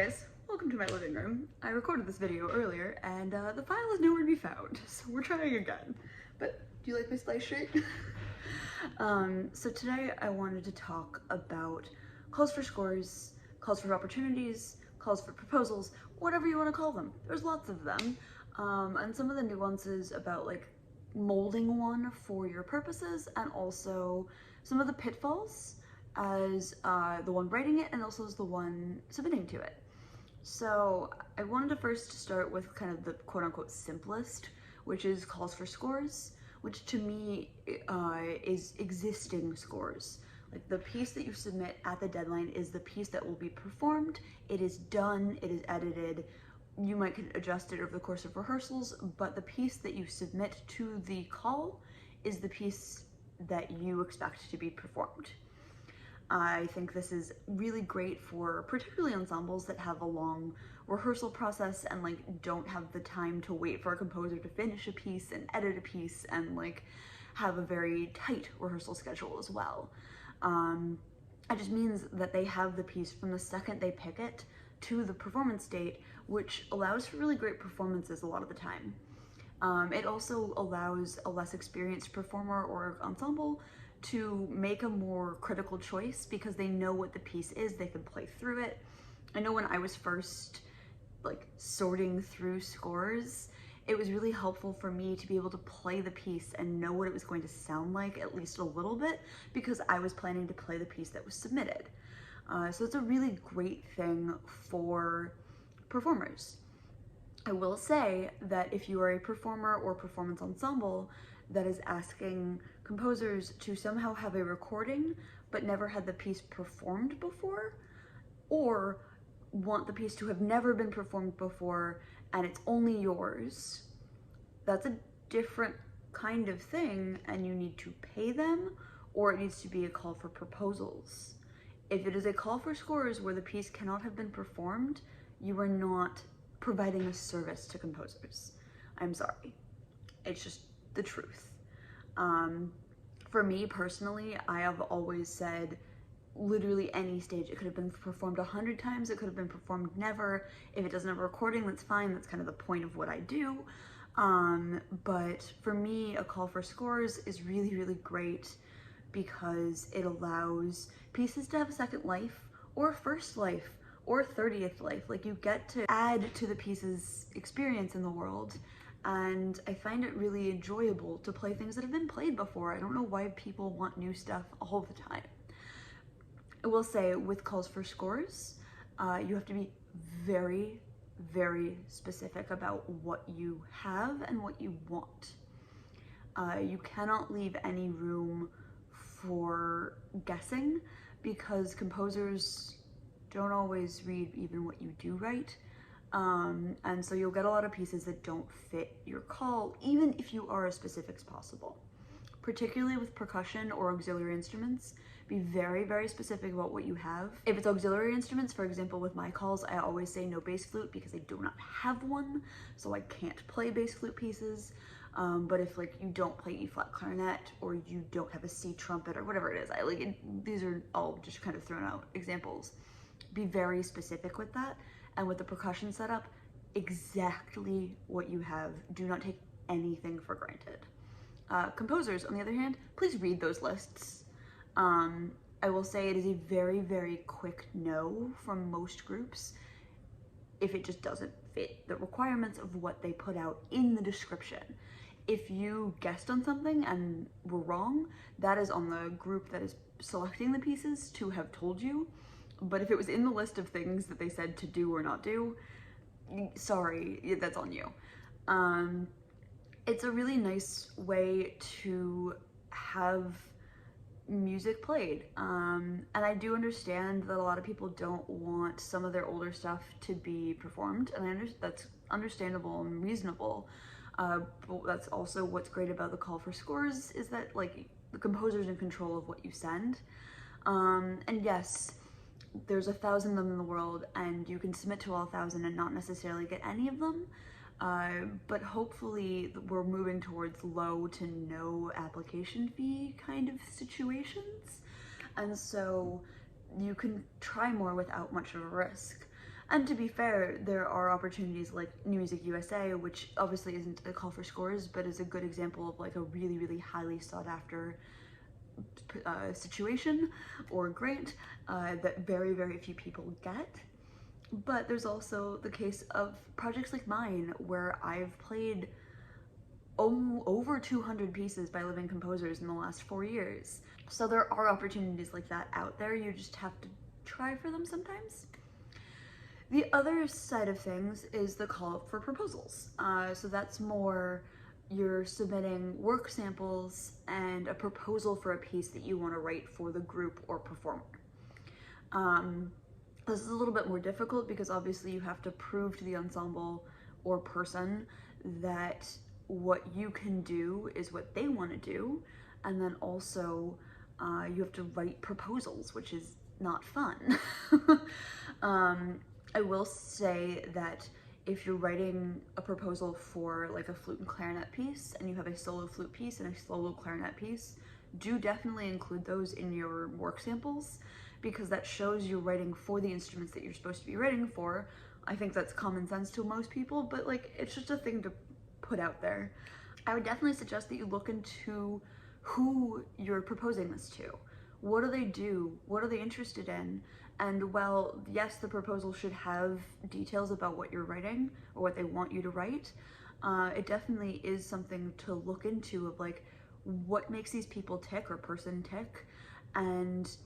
guys, welcome to my living room. I recorded this video earlier and the file is nowhere to be found, so we're trying again. But do you like my slice shirt? So today I wanted to talk about calls for scores, calls for opportunities, calls for proposals, whatever you want to call them. There's lots of them, and some of the nuances about like molding one for your purposes, and also some of the pitfalls as the one writing it and also as the one submitting to it. So I wanted to first start with kind of the quote-unquote simplest, which is calls for scores, which to me is existing scores. Like the piece that you submit at the deadline is the piece that will be performed. It is done, it is edited. You might adjust it over the course of rehearsals, but the piece that you submit to the call is the piece that you expect to be performed. I think this is really great for particularly ensembles that have a long rehearsal process and like don't have the time to wait for a composer to finish a piece and edit a piece and like have a very tight rehearsal schedule as well. It just means that they have the piece from the second they pick it to the performance date, which allows for really great performances a lot of the time. It also allows a less experienced performer or ensemble to make a more critical choice because they know what the piece is, they can play through it. I know when I was first like sorting through scores, it was really helpful for me to be able to play the piece and know what it was going to sound like at least a little bit because I was planning to play the piece that was submitted. So it's a really great thing for performers. I will say that if you are a performer or performance ensemble that is asking composers to somehow have a recording but never had the piece performed before, or want the piece to have never been performed before and it's only yours, that's a different kind of thing and you need to pay them, or it needs to be a call for proposals. If it is a call for scores where the piece cannot have been performed, you are not providing a service to composers. I'm sorry. It's just the truth. For me personally, I have always said literally any stage. It could have been performed 100 times, it could have been performed never. If it doesn't have a recording, that's fine. That's kind of the point of what I do. But for me, a call for scores is really, really great because it allows pieces to have a second life or first life or 30th life. Like you get to add to the piece's experience in the world. And I find it really enjoyable to play things that have been played before. I don't know why people want new stuff all the time. I will say with calls for scores, you have to be very, very specific about what you have and what you want. You cannot leave any room for guessing because composers don't always read even what you do write. And so you'll get a lot of pieces that don't fit your call, even if you are as specific as possible. Particularly with percussion or auxiliary instruments, be very, very specific about what you have. If it's auxiliary instruments, for example, with my calls, I always say no bass flute because I do not have one, so I can't play bass flute pieces. But if like you don't play E flat clarinet or you don't have a C trumpet or whatever it is, these are all just kind of thrown out examples. Be very specific with that. And with the percussion setup, exactly what you have. Do not take anything for granted. Composers, on the other hand, please read those lists. I will say it is a very, very quick no from most groups if it just doesn't fit the requirements of what they put out in the description. If you guessed on something and were wrong, that is on the group that is selecting the pieces to have told you. But if it was in the list of things that they said to do or not do, sorry, that's on you. It's a really nice way to have music played. And I do understand that a lot of people don't want some of their older stuff to be performed, and that's understandable and reasonable. But that's also what's great about the call for scores is that like the composer's in control of what you send. And yes, there's 1,000 of them in the world and you can submit to all 1,000 and not necessarily get any of them. But hopefully we're moving towards low to no application fee kind of situations. And so you can try more without much of a risk. And to be fair, there are opportunities like New Music USA, which obviously isn't a call for scores, but is a good example of like a really, really highly sought after situation or grant that very, very few people get. But there's also the case of projects like mine where I've played over 200 pieces by living composers in the last 4 years. So there are opportunities like that out there. You just have to try for them sometimes. The other side of things is the call for proposals. So that's more you're submitting work samples and a proposal for a piece that you want to write for the group or performer. This is a little bit more difficult because obviously you have to prove to the ensemble or person that what you can do is what they want to do, and then also you have to write proposals, which is not fun. I will say that if you're writing a proposal for like a flute and clarinet piece and you have a solo flute piece and a solo clarinet piece, do definitely include those in your work samples, because that shows you're writing for the instruments that you're supposed to be writing for. I think that's common sense to most people, but like it's just a thing to put out there. I would definitely suggest that you look into who you're proposing this to. What do they do? What are they interested in? And while, yes, the proposal should have details about what you're writing or what they want you to write, it definitely is something to look into of like, what makes these people tick or person tick, and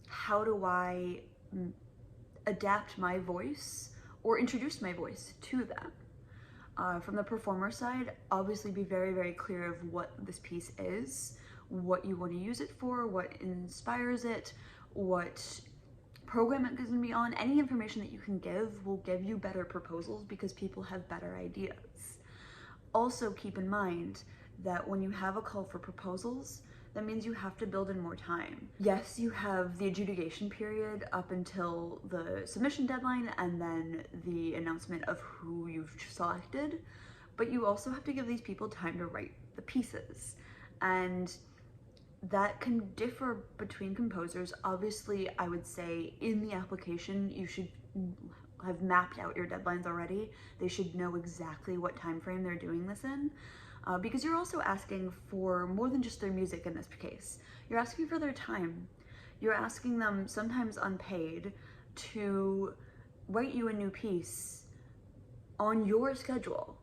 how do I adapt my voice or introduce my voice to them? From the performer side, obviously be very, very clear of what this piece is, what you want to use it for, what inspires it, what program it's going to be on. Any information that you can give will give you better proposals because people have better ideas. Also keep in mind that when you have a call for proposals, that means you have to build in more time. Yes, you have the adjudication period up until the submission deadline and then the announcement of who you've selected, but you also have to give these people time to write the pieces. And that can differ between composers. Obviously, I would say in the application, you should have mapped out your deadlines already. They should know exactly what time frame they're doing this in, because you're also asking for more than just their music in this case. You're asking for their time. You're asking them, sometimes unpaid, to write you a new piece on your schedule.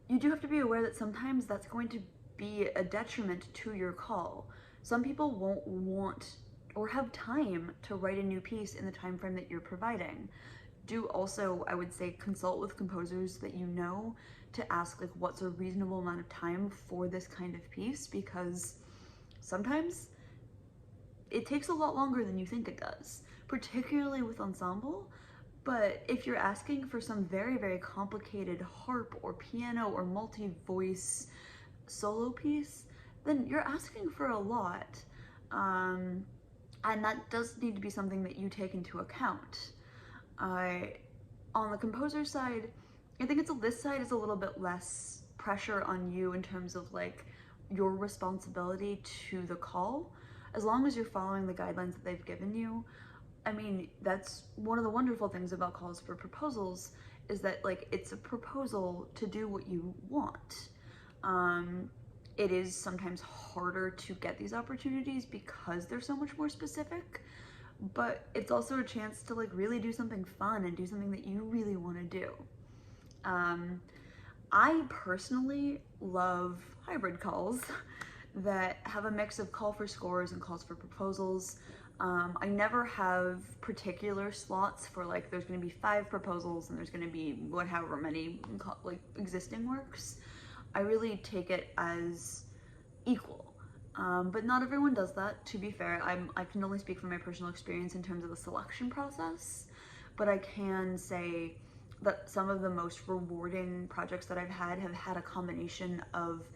You do have to be aware that sometimes that's going to be a detriment to your call. Some people won't want or have time to write a new piece in the time frame that you're providing. Do also, I would say, consult with composers that you know to ask like what's a reasonable amount of time for this kind of piece, because sometimes it takes a lot longer than you think it does, particularly with ensemble. But if you're asking for some very, very complicated harp or piano or multi-voice solo piece, then you're asking for a lot. And that does need to be something that you take into account. On the composer side, I think this side is a little bit less pressure on you in terms of like your responsibility to the call. As long as you're following the guidelines that they've given you, I mean, that's one of the wonderful things about calls for proposals, is that like it's a proposal to do what you want. It is sometimes harder to get these opportunities because they're so much more specific, but it's also a chance to like really do something fun and do something that you really want to do. I personally love hybrid calls that have a mix of call for scores and calls for proposals. I never have particular slots for like there's going to be 5 proposals and there's going to be however many like existing works. I really take it as equal, but not everyone does that. To be fair, I can only speak from my personal experience in terms of the selection process, but I can say that some of the most rewarding projects that I've had have had a combination of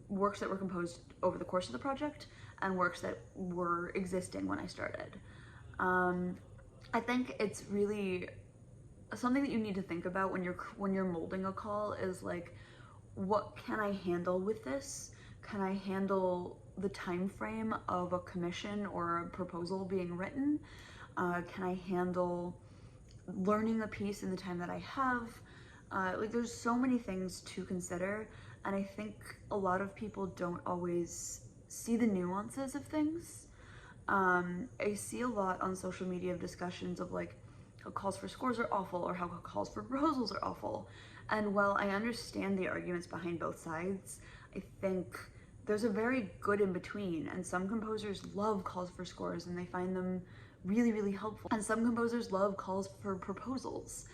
works that were composed over the course of the project and works that were existing when I started. I think it's really something that you need to think about when you're molding a call is like, what can I handle with this? Can I handle the time frame of a commission or a proposal being written? Can I handle learning a piece in the time that I have. Like there's so many things to consider, and I think a lot of people don't always see the nuances of things. I see a lot on social media of discussions of like how calls for scores are awful or how calls for proposals are awful. And while I understand the arguments behind both sides, I think there's a very good in between. And some composers love calls for scores and they find them really, really helpful. And some composers love calls for proposals.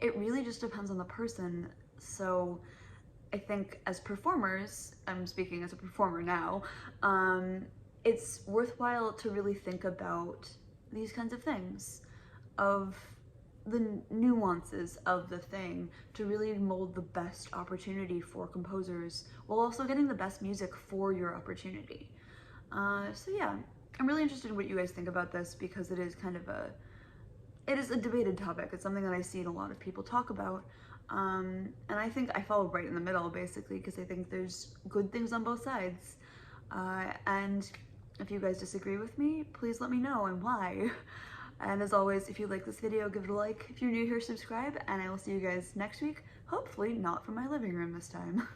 It really just depends on the person. So I think as performers, I'm speaking as a performer now, it's worthwhile to really think about these kinds of things, of the nuances of the thing, to really mold the best opportunity for composers while also getting the best music for your opportunity. So yeah, I'm really interested in what you guys think about this because it is kind of it is a debated topic. It's something that I see a lot of people talk about. And I think I fall right in the middle basically because I think there's good things on both sides. And if you guys disagree with me, please let me know and why. And as always, if you like this video, give it a like. If you're new here, subscribe, and I will see you guys next week. Hopefully not from my living room this time.